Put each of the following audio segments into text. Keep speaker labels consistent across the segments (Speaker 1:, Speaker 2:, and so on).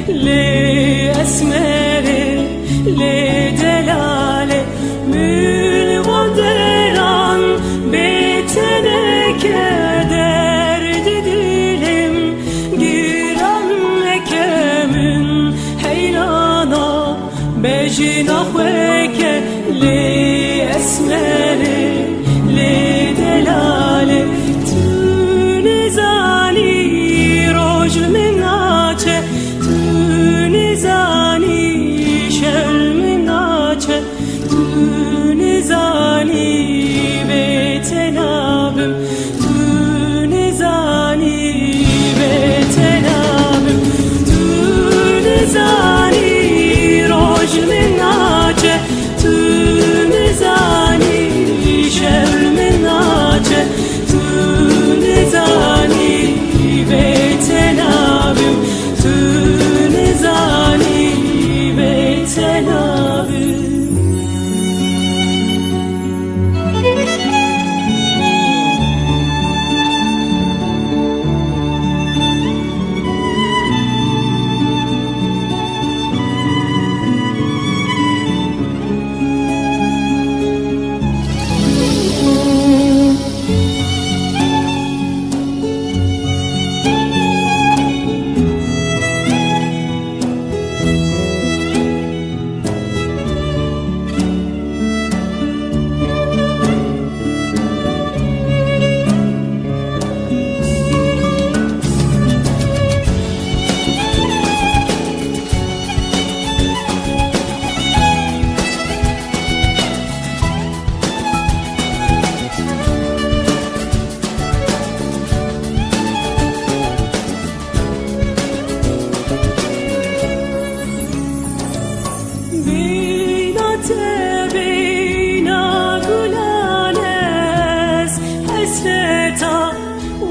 Speaker 1: لي أسمري لي delale mül vaderan beteneke derdi dilim giran ekemün heyrana bejina khweke li esmeri li delale tu nizani roj menache tu nizani shel menache tu nizani betenabim tu nizani betenabim tu nizani roj menache tu nizani shel menache tu nizani betenabim tu nizani betenabim. بينا gulanes hasreta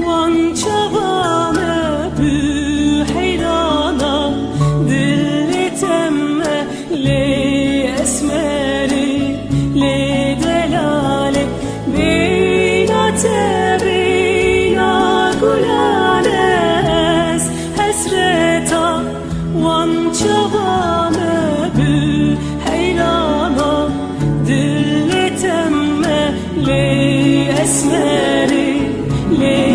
Speaker 1: wan çavame bü heyrana dilletemme le esmeri le delale beyna gulanes hasreta wan çavame bü heyrana dilletemme le esmeri le